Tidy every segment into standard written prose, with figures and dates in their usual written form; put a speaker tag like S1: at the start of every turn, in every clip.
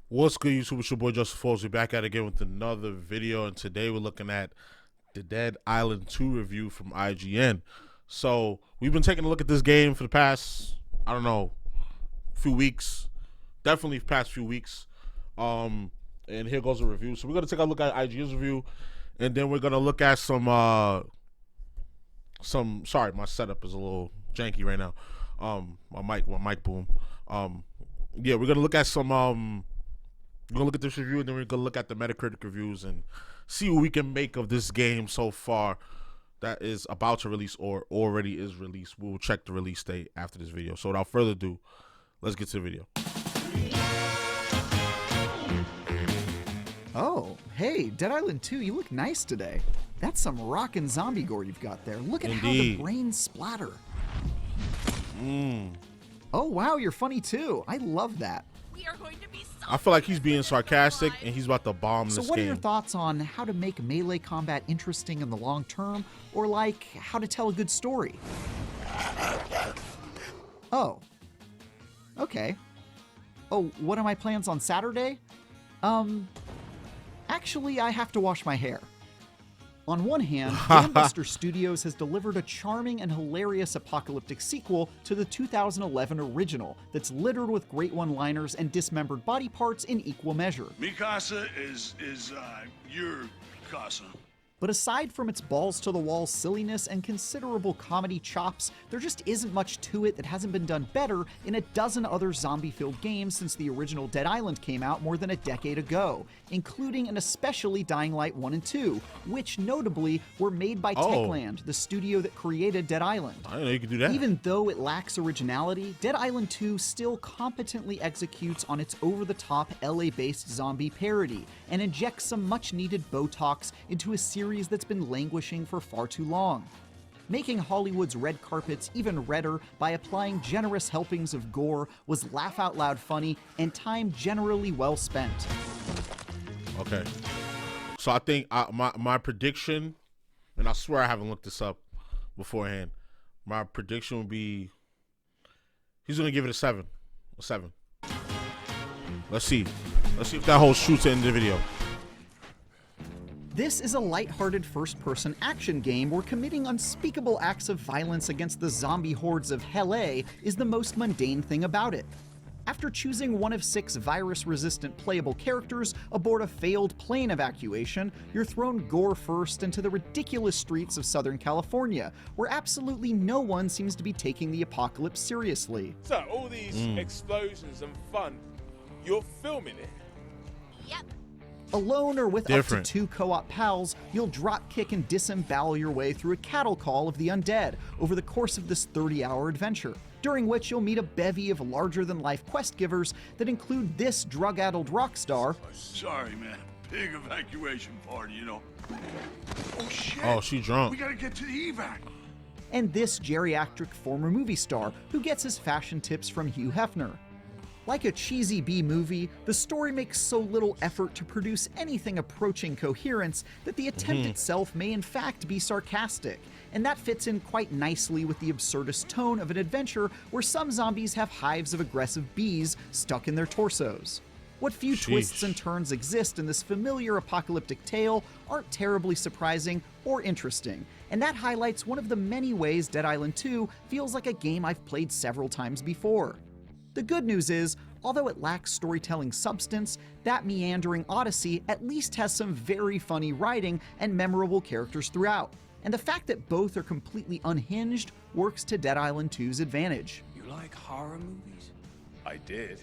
S1: What's good, YouTube? It's your boy JusticeXFalls. We're back at it again with another video, and today we're looking at the Dead Island 2 review from IGN. So we've been taking a look at this game for the past, I don't know, few weeks, definitely past few weeks. And here goes the review. So we're gonna take a look at IGN's review, and then we're gonna look at some. Sorry, my setup is a little janky right now. My mic boom. Yeah, we're gonna look at some. We're gonna look at this review, and then we're gonna look at the Metacritic reviews and see what we can make of this game so far that is about to release or already is released. We will check the release date after this video. So without further ado, let's get to the video.
S2: Oh, hey, Dead Island 2, you look nice today. That's some rockin' zombie gore you've got there. Look at how the brains splatter. Oh, wow, you're funny too. I love that.
S3: We are going to be so
S1: I feel like he's being sarcastic and he's about to bomb this game.
S2: So what are your thoughts on how to make melee combat interesting in the long term, or like how to tell a good story? Oh. Okay. Oh, what are my plans on Saturday? Actually, I have to wash my hair. On one hand, Gambuster Studios has delivered a charming and hilarious apocalyptic sequel to the 2011 original that's littered with great one-liners and dismembered body parts in equal measure.
S4: Mikasa is your casa.
S2: But aside from its balls-to-the-wall silliness and considerable comedy chops, there just isn't much to it that hasn't been done better in a dozen other zombie-filled games since the original Dead Island came out more than a decade ago, including and especially Dying Light 1 and 2, which notably were made by Techland, the studio that created Dead Island.
S1: I didn't know you could do that.
S2: Even though it lacks originality, Dead Island 2 still competently executes on its over-the-top LA-based zombie parody, and injects some much-needed Botox into a series that's been languishing for far too long, making Hollywood's red carpets even redder by applying generous helpings of gore was laugh-out-loud funny and time generally well spent.
S1: Okay. So I think my prediction, and I swear I haven't looked this up beforehand, my prediction would be he's going to give it a 7. A 7. Let's see. Let's see if that holds true to the end of the video.
S2: This is a lighthearted first-person action game where committing unspeakable acts of violence against the zombie hordes of Hell A is the most mundane thing about it. After choosing one of 6 virus-resistant playable characters aboard a failed plane evacuation, you're thrown gore-first into the ridiculous streets of Southern California, where absolutely no one seems to be taking the apocalypse seriously.
S5: So, all these explosions and fun, you're filming it?
S3: Yep.
S2: Alone or with up to 2 co-op pals, you'll drop-kick and disembowel your way through a cattle call of the undead over the course of this 30-hour adventure, during which you'll meet a bevy of larger-than-life quest givers that include this drug-addled rock star.
S4: Sorry, man. Big evacuation party, you know. Oh, shit.
S1: Oh, she drunk.
S4: We gotta get to the evac.
S2: And this geriatric former movie star who gets his fashion tips from Hugh Hefner. Like a cheesy B-movie, the story makes so little effort to produce anything approaching coherence that the attempt itself may in fact be sarcastic, and that fits in quite nicely with the absurdist tone of an adventure where some zombies have hives of aggressive bees stuck in their torsos. What few twists and turns exist in this familiar apocalyptic tale aren't terribly surprising or interesting, and that highlights one of the many ways Dead Island 2 feels like a game I've played several times before. The good news is, although it lacks storytelling substance, that meandering odyssey at least has some very funny writing and memorable characters throughout. And the fact that both are completely unhinged works to Dead Island 2's advantage.
S5: You like horror movies? I did.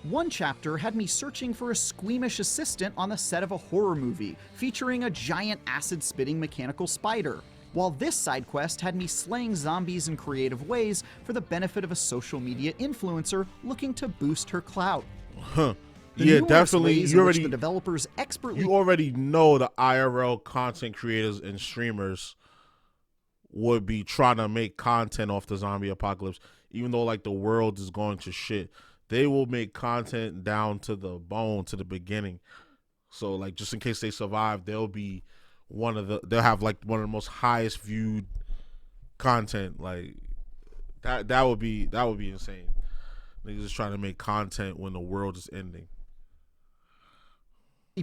S2: One chapter had me searching for a squeamish assistant on the set of a horror movie featuring a giant acid-spitting mechanical spider, while this side quest had me slaying zombies in creative ways for the benefit of a social media influencer looking to boost her clout.
S1: Yeah, definitely.
S2: You already, the developers expertly
S1: you already know the IRL content creators and streamers would be trying to make content off the zombie apocalypse, even though like the world is going to shit. They will make content down to the bone, to the beginning. So like, just in case they survive, they'll have like one of the most highest viewed content. Like that would be insane. Niggas is trying to make content when the world is ending.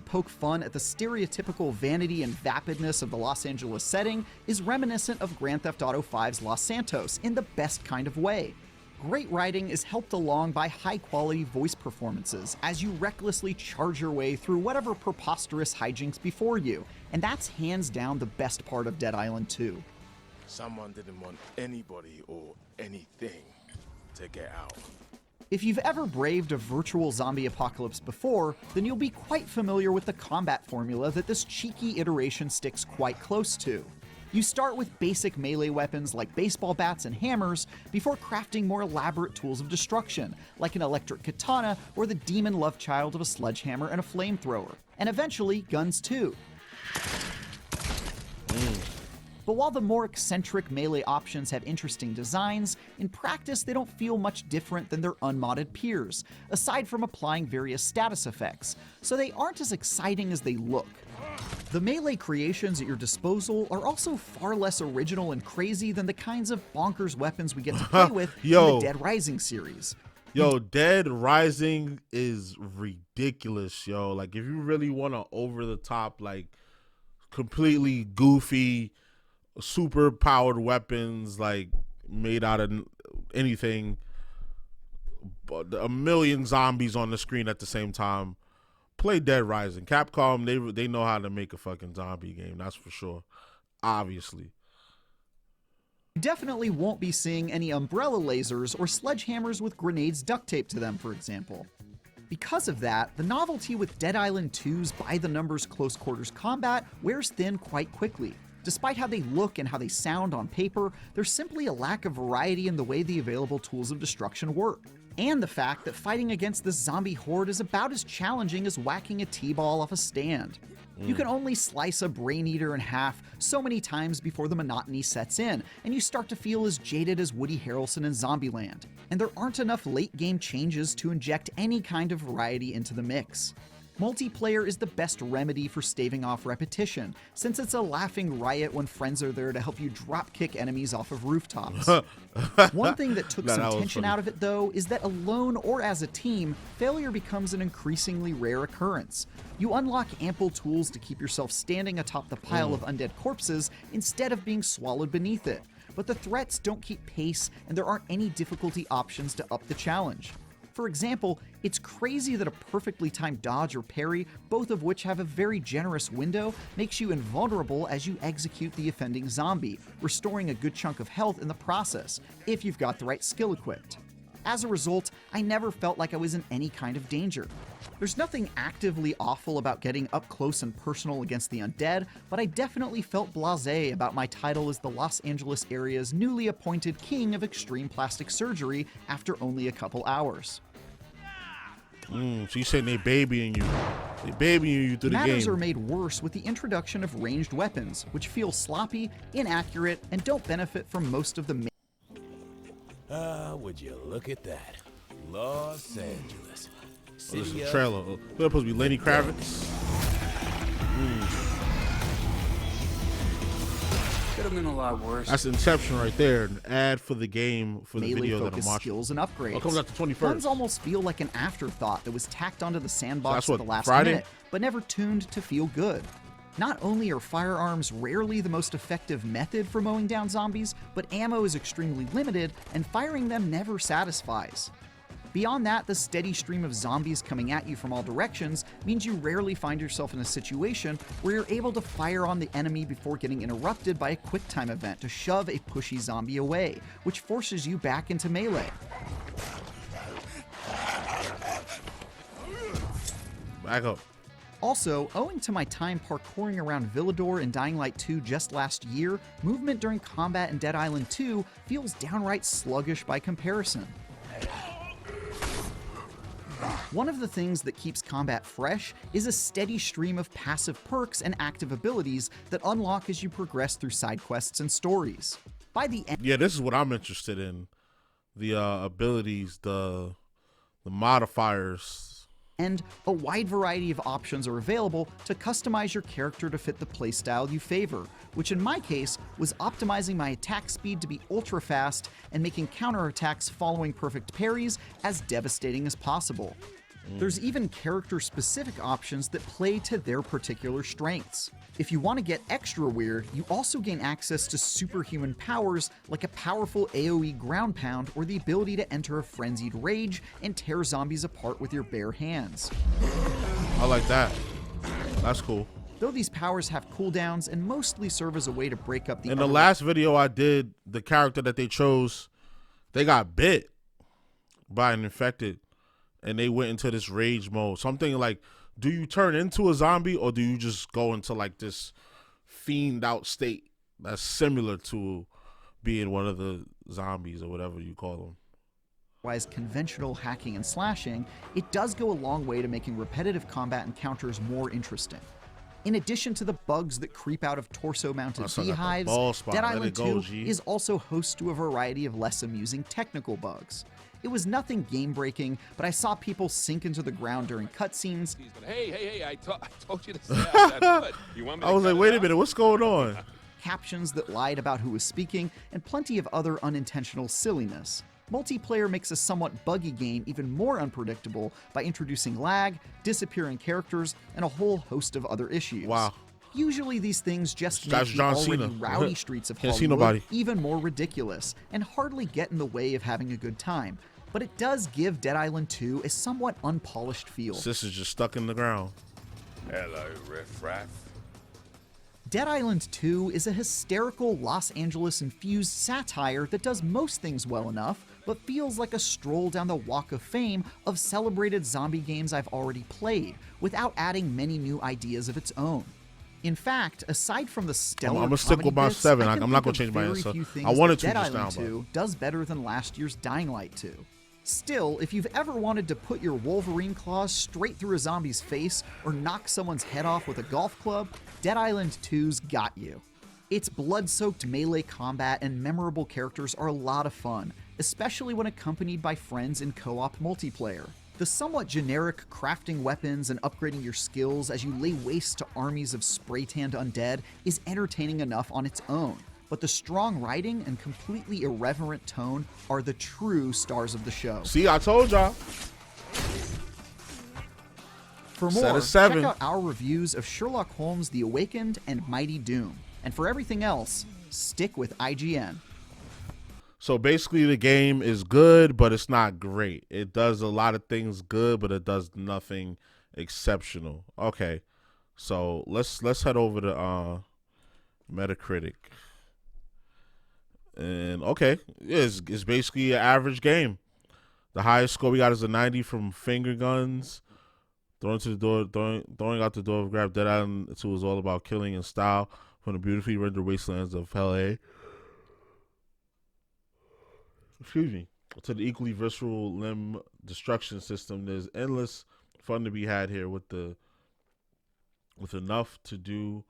S2: poke fun at the stereotypical vanity and vapidness of the Los Angeles setting is reminiscent of Grand Theft Auto V's Los Santos in the best kind of way. Great writing is helped along by high-quality voice performances as you recklessly charge your way through whatever preposterous hijinks before you, and that's hands down the best part of Dead Island 2.
S5: Someone didn't want anybody or anything to get out.
S2: If you've ever braved a virtual zombie apocalypse before, then you'll be quite familiar with the combat formula that this cheeky iteration sticks quite close to. You start with basic melee weapons like baseball bats and hammers before crafting more elaborate tools of destruction, like an electric katana or the demon love child of a sledgehammer and a flamethrower, and eventually guns too. But while the more eccentric melee options have interesting designs, in practice they don't feel much different than their unmodded peers, aside from applying various status effects, so they aren't as exciting as they look. The melee creations at your disposal are also far less original and crazy than the kinds of bonkers weapons we get to play with in the Dead Rising series.
S1: Yo, Dead Rising is ridiculous, yo. Like, if you really want to over-the-top, like, completely goofy, super powered weapons, like, made out of anything, but a million zombies on the screen at the same time, play Dead Rising. Capcom, they know how to make a fucking zombie game, that's for sure. Obviously.
S2: You definitely won't be seeing any umbrella lasers or sledgehammers with grenades duct taped to them, for example. Because of that, the novelty with Dead Island 2's by-the-numbers close quarters combat wears thin quite quickly. Despite how they look and how they sound on paper, there's simply a lack of variety in the way the available tools of destruction work. And the fact that fighting against this zombie horde is about as challenging as whacking a T-ball off a stand. You can only slice a brain eater in half so many times before the monotony sets in, and you start to feel as jaded as Woody Harrelson in Zombieland. And there aren't enough late-game changes to inject any kind of variety into the mix. Multiplayer is the best remedy for staving off repetition, since it's a laughing riot when friends are there to help you drop-kick enemies off of rooftops. One thing that took some tension out of it, though, is that alone or as a team, failure becomes an increasingly rare occurrence. You unlock ample tools to keep yourself standing atop the pile of undead corpses instead of being swallowed beneath it, but the threats don't keep pace and there aren't any difficulty options to up the challenge. For example, it's crazy that a perfectly timed dodge or parry, both of which have a very generous window, makes you invulnerable as you execute the offending zombie, restoring a good chunk of health in the process, if you've got the right skill equipped. As a result, I never felt like I was in any kind of danger. There's nothing actively awful about getting up close and personal against the undead, but I definitely felt blasé about my title as the Los Angeles area's newly appointed king of extreme plastic surgery after only a couple hours.
S1: So you saying they babying you. They babying you through the game.
S2: Matters are made worse with the introduction of ranged weapons, which feel sloppy, inaccurate, and don't benefit from most of the
S6: would you look at that? Los Angeles.
S1: This is a trailer. Who's supposed to be Lenny Kravitz?
S7: Could have been a lot worse.
S1: That's Inception right there. An ad for the game, for the video that I'm watching.
S2: Skills and upgrades.
S1: Oh, it comes out the 21st.
S2: Guns almost feel like an afterthought that was tacked onto the sandbox at the last
S1: Friday?
S2: minute, but never tuned to feel good. Not only are firearms rarely the most effective method for mowing down zombies, but ammo is extremely limited, and firing them never satisfies. Beyond that, the steady stream of zombies coming at you from all directions means you rarely find yourself in a situation where you're able to fire on the enemy before getting interrupted by a QuickTime event to shove a pushy zombie away, which forces you back into melee.
S1: Back up.
S2: Also, owing to my time parkouring around Villador in Dying Light 2 just last year, movement during combat in Dead Island 2 feels downright sluggish by comparison. One of the things that keeps combat fresh is a steady stream of passive perks and active abilities that unlock as you progress through side quests and stories. By the end,
S1: yeah, this is what I'm interested in. The abilities, the modifiers.
S2: And a wide variety of options are available to customize your character to fit the playstyle you favor, which in my case was optimizing my attack speed to be ultra fast and making counterattacks following perfect parries as devastating as possible. There's even character-specific options that play to their particular strengths. If you want to get extra weird, you also gain access to superhuman powers like a powerful AoE ground pound or the ability to enter a frenzied rage and tear zombies apart with your bare hands.
S1: I like that. That's cool.
S2: Though these powers have cooldowns and mostly serve as a way to break up the
S1: In the last video I did, the character that they chose, they got bit by an infected and they went into this rage mode. Something like, do you turn into a zombie or do you just go into like this fiend out state that's similar to being one of the zombies or whatever you call them?
S2: Otherwise conventional hacking and slashing, it does go a long way to making repetitive combat encounters more interesting. In addition to the bugs that creep out of torso-mounted beehives, Dead Island 2 is also host to a variety of less amusing technical bugs. It was nothing game-breaking, but I saw people sink into the ground during cutscenes.
S5: Hey, I told you to stay out that foot. You want me to
S1: I was like, wait a minute, what's going on?
S2: Captions that lied about who was speaking, and plenty of other unintentional silliness. Multiplayer makes a somewhat buggy game even more unpredictable by introducing lag, disappearing characters, and a whole host of other issues.
S1: Wow.
S2: Usually these things just make the already rowdy streets of
S1: Can't see
S2: Hollywood
S1: nobody.
S2: even more ridiculous and hardly get in the way of having a good time. But it does give Dead Island 2 a somewhat unpolished feel.
S1: Sis is just stuck in the ground.
S5: Hello, riffraff.
S2: Dead Island 2 is a hysterical Los Angeles-infused satire that does most things well enough, but feels like a stroll down the walk of fame of celebrated zombie games I've already played, without adding many new ideas of its own. In fact, aside from the stellar
S1: I'm gonna stick with my 7. I'm not gonna change my answer. I wanted to
S2: Dead
S1: just
S2: Island
S1: now,
S2: 2 does better than last year's Dying Light 2. Still, if you've ever wanted to put your Wolverine claws straight through a zombie's face or knock someone's head off with a golf club, Dead Island 2's got you. Its blood-soaked melee combat and memorable characters are a lot of fun, especially when accompanied by friends in co-op multiplayer. The somewhat generic crafting weapons and upgrading your skills as you lay waste to armies of spray-tanned undead is entertaining enough on its own, but the strong writing and completely irreverent tone are the true stars of the show.
S1: See, I told y'all.
S2: For more, check out our reviews of Sherlock Holmes The Awakened and Mighty Doom. And for everything else, stick with IGN.
S1: So basically the game is good, but it's not great. It does a lot of things good, but it does nothing exceptional. Okay, so let's head over to Metacritic. And okay, it's basically an average game. The highest score we got is a 90 from Finger Guns. Throwing out the door of Grab. Dead Island 2 is all about killing in style from the beautifully rendered wastelands of LA. Excuse me. To the equally visceral limb destruction system, there's endless fun to be had here with enough to do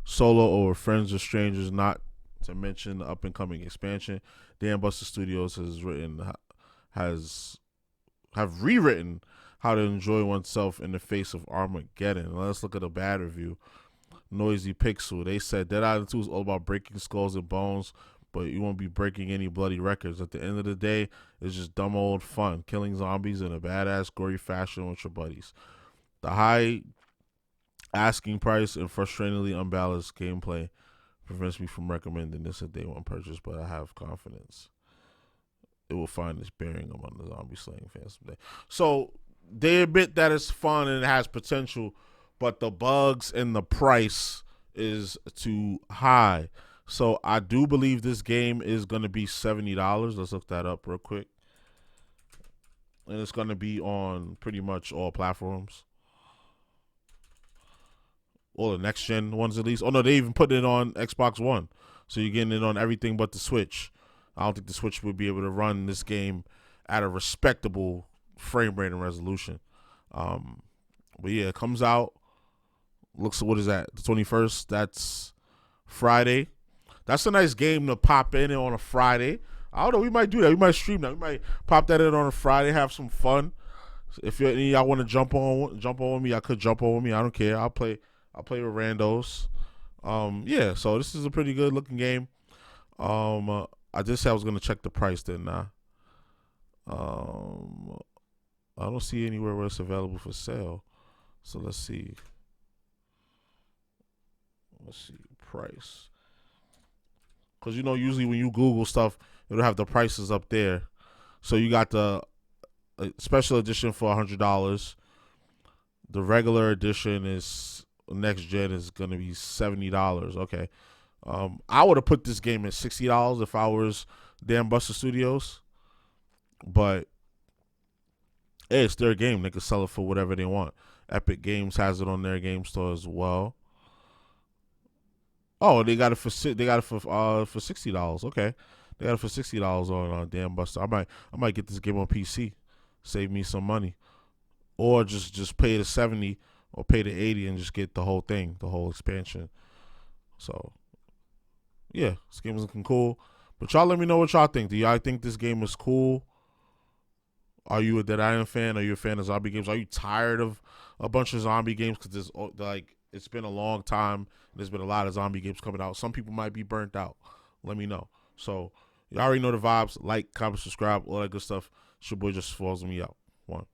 S1: solo or with friends or strangers, not to mention the up and coming expansion. Dan Buster Studios have rewritten how to enjoy oneself in the face of Armageddon. Let's look at a bad review. Noisy Pixel. They said Dead Island 2 is all about breaking skulls and bones, but you won't be breaking any bloody records. At the end of the day, it's just dumb old fun, killing zombies in a badass, gory fashion with your buddies. The high asking price and frustratingly unbalanced gameplay prevents me from recommending this a day one purchase, but I have confidence it will find its bearing among the zombie slaying fans today. So they admit that it's fun and it has potential, but the bugs and the price is too high. So I do believe this game is going to be $70. Let's look that up real quick. And it's going to be on pretty much all platforms. All the next gen ones at least. Oh no, they even put it on Xbox One. So you're getting it on everything but the Switch. I don't think the Switch would be able to run this game at a respectable frame rate and resolution. But yeah, it comes out. Looks, what is that? The 21st. That's Friday. That's a nice game to pop in on a Friday. I don't know. We might do that. We might stream that. We might pop that in on a Friday. Have some fun. If any of y'all want to jump on with me, I could jump on with me. I don't care. I'll play with randos. Yeah. So this is a pretty good looking game. I just said I was gonna check the price, didn't I? I don't see anywhere where it's available for sale. So let's see. Let's see price. Because usually when you Google stuff, it'll have the prices up there. So you got the special edition for $100. The regular edition is next gen is gonna be $70. Okay. I would have put this game at $60 if I was damn Buster Studios. But hey, it's their game. They can sell it for whatever they want. Epic Games has it on their game store as well. Oh, they got it for $60. Okay, they got it for $60 on damn Buster. I might get this game on PC, save me some money, or just pay the $70 or pay the $80 and just get the whole thing, the whole expansion. So yeah, this game is looking cool. But y'all let me know what y'all think. Do y'all think this game is cool? Are you a Dead Island fan? Are you a fan of zombie games? Are you tired of a bunch of zombie games? Because it's been a long time. There's been a lot of zombie games coming out. Some people might be burnt out. Let me know. So you already know the vibes. Like, comment, subscribe, all that good stuff. It's your boy JusticeXFalls, and me out. One.